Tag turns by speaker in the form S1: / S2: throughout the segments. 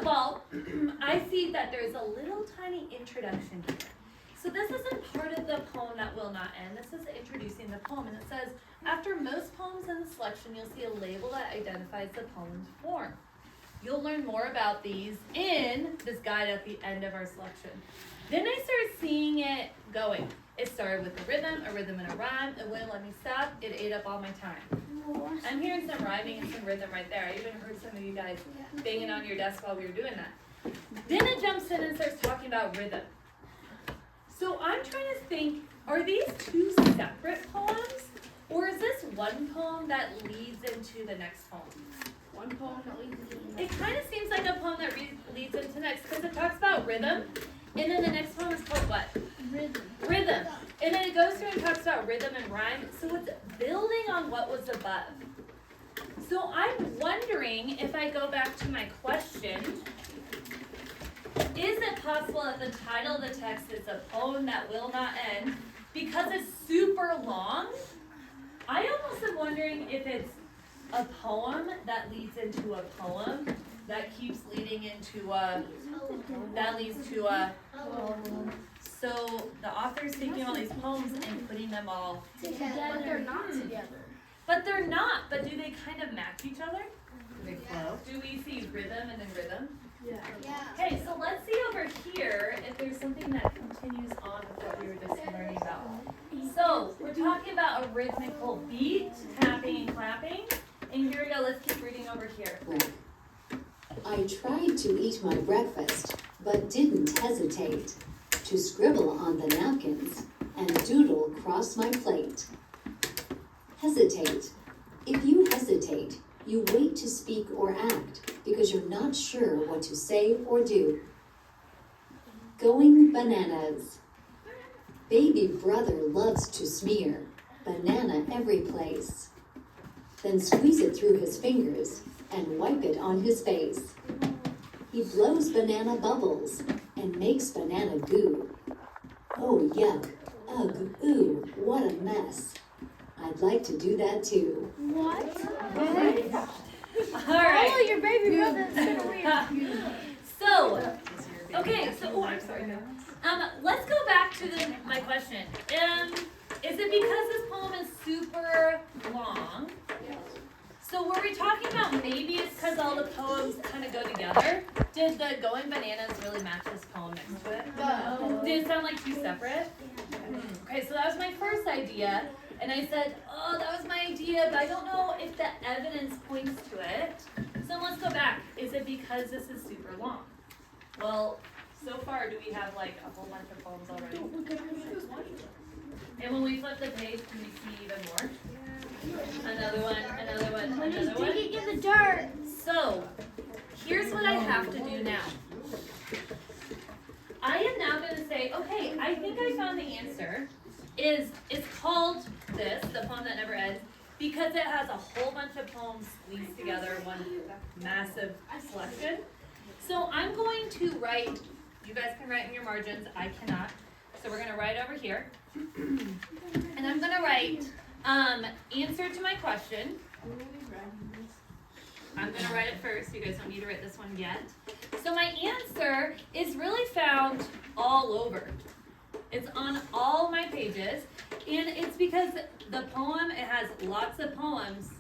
S1: all, I see that there's a little tiny introduction here. So this isn't part of the poem that will not end. This is introducing the poem, and it says, after most poems in the selection, you'll see a label that identifies the poem's form. You'll learn more about these in this guide at the end of our selection. Then I started seeing it going. It started with a rhythm and a rhyme. It wouldn't let me stop. It ate up all my time. I'm hearing some rhyming and some rhythm right there. I even heard some of you guys banging on your desk while we were doing that. Then it jumps in and starts talking about rhythm. So I'm trying to think, are these two separate poems? Or is this one poem that leads into the next poem?
S2: One poem that leads into the
S1: It kind of seems like a poem that leads into next, because it talks about rhythm, and then the next poem is called what? Rhythm. And then it goes through and talks about rhythm and rhyme, so it's building on what was above. So I'm wondering, if I go back to my question, is it possible that the title of the text is a poem that will not end because it's super long? I almost am wondering if it's a poem that leads into a poem that keeps leading into a, that leads to a, so the author's taking all these poems and putting them all
S2: together. But they're not together.
S1: But they're not, but do they kind of match each other?
S3: Do they flow?
S1: Do we see rhythm and then rhythm?
S2: Yeah.
S1: Okay, so let's see over here if there's something that continues on with what we were just learning about. So, we're talking about a rhythmical beat, tapping and clapping. And here we go, let's keep reading over here.
S4: I tried to eat my breakfast, but didn't hesitate to scribble on the napkins and doodle across my plate. Hesitate. If you hesitate, you wait to speak or act because you're not sure what to say or do. Going bananas. Baby brother loves to smear banana every place. Then squeeze it through his fingers and wipe it on his face. He blows banana bubbles and makes banana goo. Oh yuck, ugh, ooh, what a mess. I'd like to do that too.
S2: What?
S1: All right.
S2: Oh, your baby brother is kind of weird.
S1: So, okay, so, oh, I'm sorry. Let's go back to my question. Is it because this poem is super long? So were we talking about maybe it's because all the poems kind of go together? Did the Going Bananas really match this poem next to it?
S2: No.
S1: Did it sound like two separate? Okay, so that was my first idea. And I said, oh, that was my idea, but I don't know if the evidence points to it. So let's go back. Is it because this is super long? Well, so far, do we have like a whole bunch of poems already? And when we flip the page, can we see even more? Another one, another one, another one.
S2: Dig it in the dirt.
S1: So, here's what I have to do now. I am now going to say, okay, I think I found the answer. It's called this, the poem that never ends, because it has a whole bunch of poems squeezed together in one massive selection. So I'm going to write, you guys can write in your margins, I cannot. So we're going to write over here. And I'm going to write answer to my question. I'm going to write it first. You guys don't need to write this one yet. So my answer is really found all over. It's on all my pages. And it's because the poem, it has lots of poems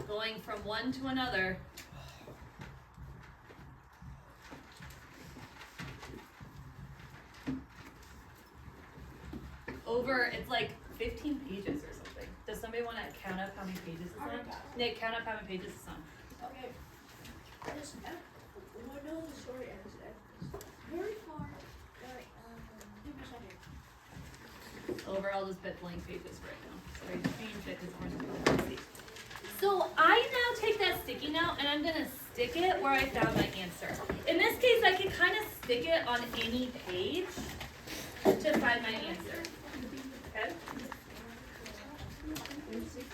S1: going from one to another. Over, it's like 15 pages or something. Does somebody want to count up how many pages it's on? Nick, count up how many pages it's on.
S5: Okay. I know the story ends very far. Give me a second.
S1: Over, I'll just put blank pages right now. Sorry, change it because orange is easy. So I now take that sticky note and I'm gonna stick it where I found my answer. In this case, I can kind of stick it on any page to find my answer. Okay?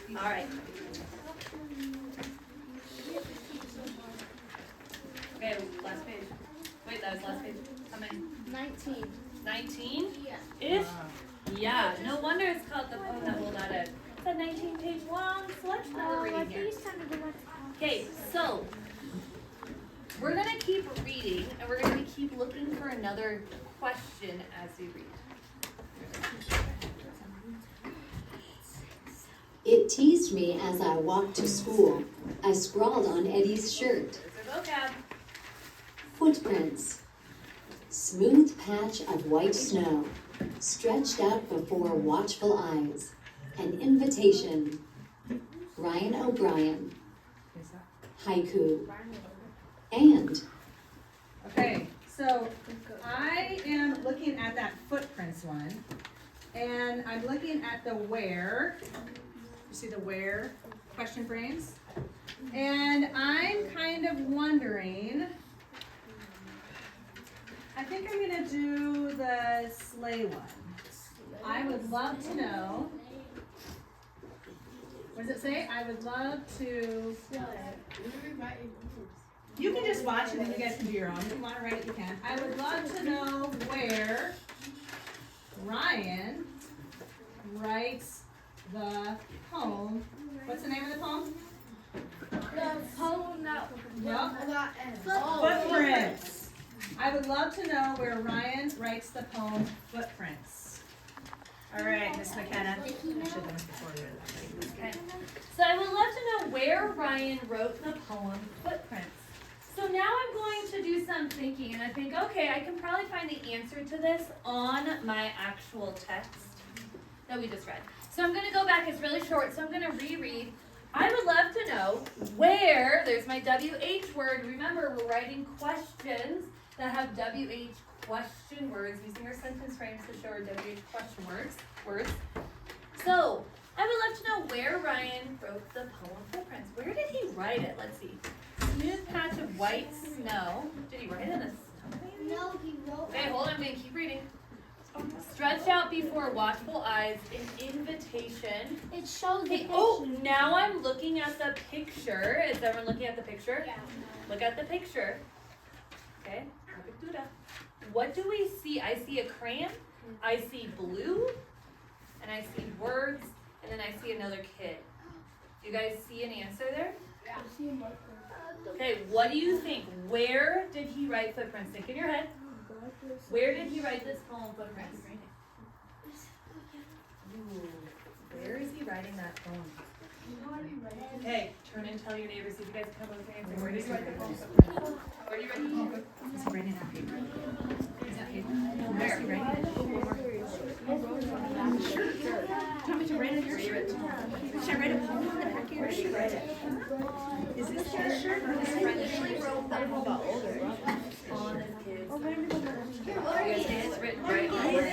S1: All right. Okay, last page. Wait, that was last page. How many?
S2: 19.
S1: 19?
S2: Yeah.
S1: Ish? Yeah, no wonder it's called The Poem That Will Not End. It's a 19-page long selection that we're reading here.
S2: Please tell me to go back to class.
S1: Okay, so we're gonna keep reading and we're gonna keep looking for another question as we read.
S4: It teased me as I walked to school. I scrawled on Eddie's shirt.
S1: There's our vocab.
S4: Footprints. Smooth patch of white snow, stretched out before watchful eyes. An invitation. Ryan O'Brien. Haiku. And
S3: Okay, so I am looking at that footprints one, and I'm looking at the where. You see the where question frames? And I'm kind of wondering, I think I'm gonna do the sleigh one. I would love to know, what does it say? I would love to, you can just watch and then you guys can do your own. If you wanna write it, you can. I would love to know where Ryan writes the poem. What's the name of the poem?
S2: The poem that
S3: Yup. Footprints. I would love to know where Ryan writes the poem Footprints. All right, Miss McKenna. I should have done this before we read that.
S1: Okay. So I would love to know where Ryan wrote the poem Footprints. So now I'm going to do some thinking and I think, okay, I can probably find the answer to this on my actual text that we just read. So I'm gonna go back, it's really short, so I'm gonna reread. I would love to know where, there's my WH word. Remember, we're writing questions that have WH question words, using our sentence frames to show our WH question words. So, I would love to know where Ryan wrote the poem Footprints. Where did he write it? Let's see. Smooth patch of white snow. Did he write it in the snow?
S2: No, he wrote.
S1: Okay, hold on, I'm gonna keep reading. Stretched out before watchful eyes, an invitation.
S2: It shows the
S1: Okay,
S2: picture.
S1: oh, now I'm looking at the picture. Is everyone looking at the picture?
S2: Yeah.
S1: Look at the picture. Okay, what do we see? I see a crayon, I see blue, and I see words, and then I see another kid. Do you guys see an answer there? Okay, what do you think? Where did he write Footprints? Think in your head. Where did he write this poem, Footprints? Ooh, where is he writing that poem? Okay, turn and tell your neighbors if you guys come up with an answer. Where did he write the poem, Footprints? Where did he write the poem?
S3: Is he writing that paper? Is that paper?
S1: Where?
S3: Is he writing it? Do you want me to write it on your shirt? Should I write a poem on the back of your shirt? Write it. Is this his shirt or is he writing his shirt?
S1: On his kids. You guys say it's written right on his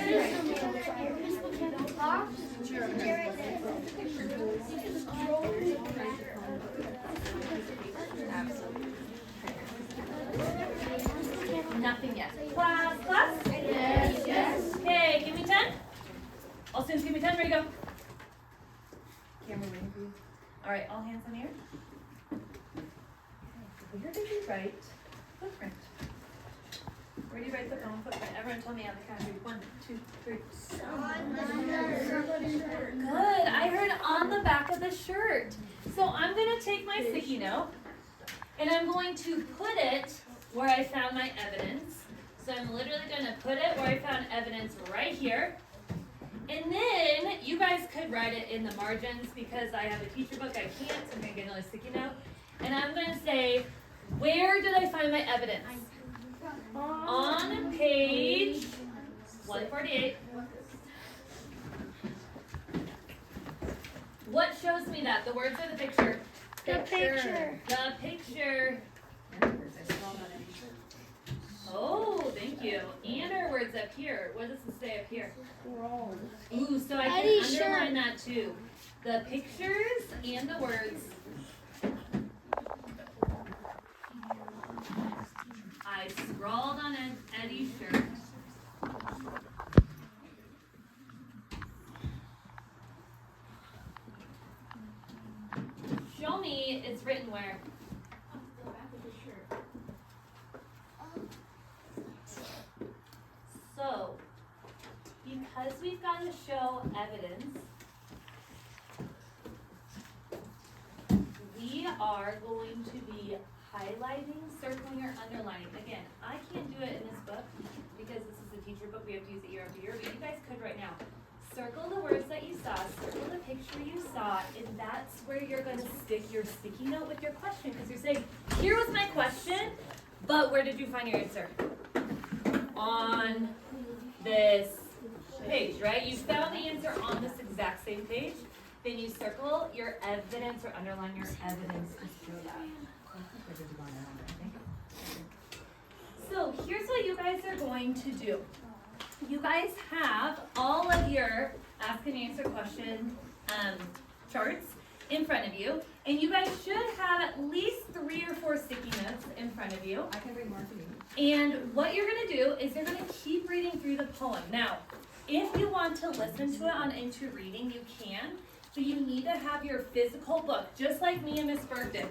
S1: Nothing yet. Class? Yes. Okay, give me 10. All students, give me 10. Ready, go. Camera waiting for you. All right, all hands on here. Where did you write Footprint? Where do you write the poem Footprint? Everyone tell me on the count of 1, 2, 3. Good. I heard on the back of the shirt. So I'm going to take my sticky note and I'm going to put it where I found my evidence. So I'm literally going to put it where I found evidence right here. And then you guys could write it in the margins because I have a teacher book. I can't, so I'm going to get another sticky note. And I'm going to say, where did I find my evidence? On page 148. What shows me that? The words or the picture?
S2: The picture.
S1: The picture. Oh, thank you. And our words up here. What does it say up here? Ooh, so I can
S2: Eddie's
S1: underline that too. The pictures and the words. I scrawled on Eddie's shirt. Show me it's written where? So, because we've got to show evidence, are going to be highlighting, circling, or underlining. Again, I can't do it in this book because this is the teacher book. We have to use it year after year, but you guys could right now. Circle the words that you saw, circle the picture you saw, and that's where you're going to stick your sticky note with your question, because you're saying, here was my question, but where did you find your answer? On this page, right? You found the answer on this exact same page. Then you circle your evidence or underline your evidence to show that. So here's what you guys are going to do. You guys have all of your ask and answer question charts in front of you, and you guys should have at least 3 or 4 sticky notes in front of you.
S3: I can bring more to you.
S1: And what you're gonna do is you're gonna keep reading through the poem. Now, if you want to listen to it on Into Reading, you can, but you need to have your physical book, just like me and Miss Berg did.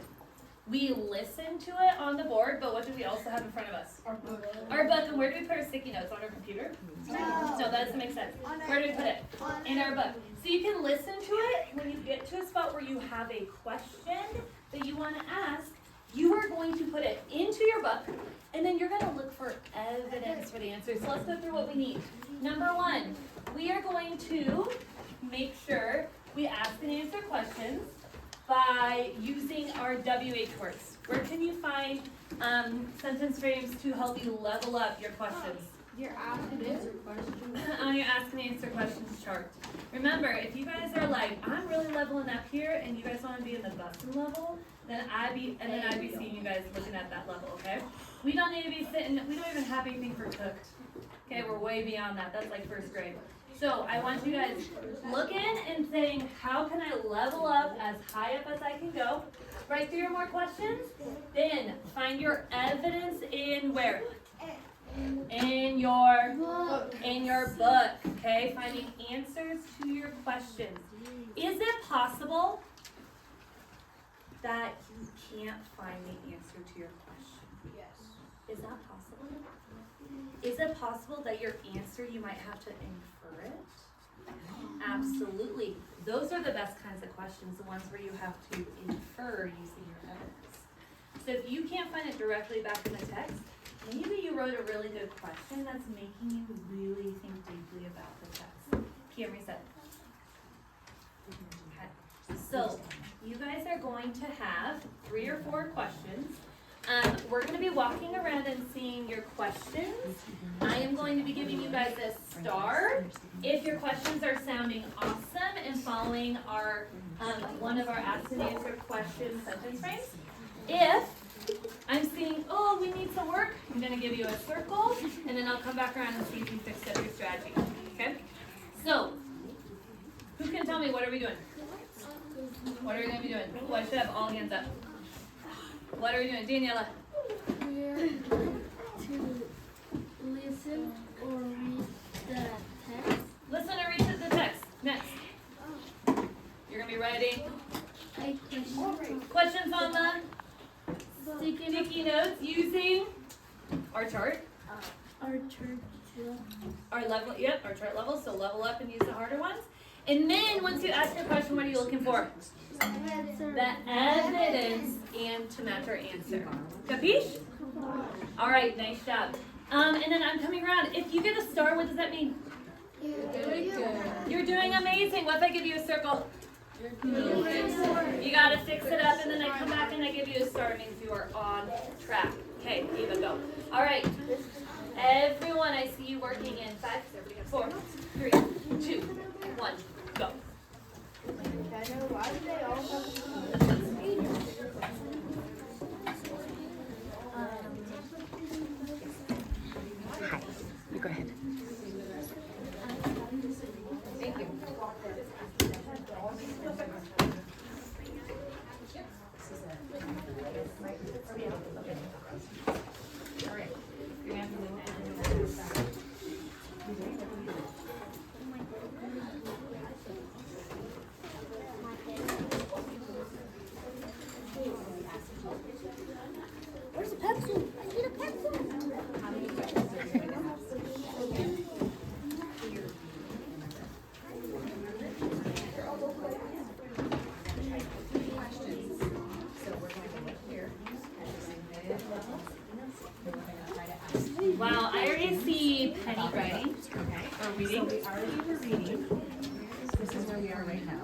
S1: We listen to it on the board, but what do we also have in front of us?
S5: Our book.
S1: Our book, and where do we put our sticky notes? On our computer? No, that doesn't make sense. Where do we put it? In our book. So you can listen to it. When you get to a spot where you have a question that you want to ask, you are going to put it into your book, and then you're going to look for evidence for the answer. So let's go through what we need. Number 1, we are going to make sure we ask and answer questions by using our WH words. Where can you find sentence frames to help you level up your questions?
S2: Your ask and answer question.
S1: On your ask and answer questions chart. Remember, if you guys are like, I'm really leveling up here, and you guys want to be in the busting level, then I'd be seeing you guys looking at that level, okay? We don't need to be sitting, we don't even have anything for cooked. Okay, we're way beyond that. That's like first grade. So I want you guys looking and saying, how can I level up as high up as I can go? Write 3 or more questions. Then find your evidence in where? In your book, okay? Finding answers to your questions. Is it possible that you can't find the answer to your question?
S5: Yes.
S1: Is that possible? Is it possible that your answer, you might have to infer it? Absolutely. Those are the best kinds of questions, the ones where you have to infer using your evidence. So if you can't find it directly back in the text, maybe you wrote a really good question that's making you really think deeply about the text. Can reset. Okay. So you guys are going to have 3 or 4 questions. We're going to be walking around and seeing your questions. I am going to be giving you guys a star if your questions are sounding awesome and following our one of our ask and answer question sentence frames. If I'm seeing, oh, we need some work, I'm going to give you a circle, and then I'll come back around and see if you fixed up your strategy. Okay? So, who can tell me, what are we doing? What are we going to be doing? Oh, I should have all hands up. What are we doing? Daniela?
S2: We're to listen or read the text.
S1: Listen or read the text. Next. You're going to be writing
S2: A question.
S1: questions on the sticky notes using our chart.
S2: Our church.
S1: Our level, yep, our chart levels. So level up and use the harder ones. And then once you ask your question, what are you looking for? The evidence and to match our answer. Capiche? All right, nice job. And then I'm coming around. If you get a star, what does that mean? You're doing amazing. What if I give you a circle? You gotta fix it up, and then I come back and I give you a star. It means you are on track. Okay, Eva, go. All right. Everyone, I see you working in 5, 4, 3, 2, 1, go.
S5: Why do they all have
S3: You go ahead. Thank you. All right. You're gonna have to
S1: Wow, I already see Penny writing
S3: Okay.
S1: or reading.
S3: So we already were reading. This is where we are right now.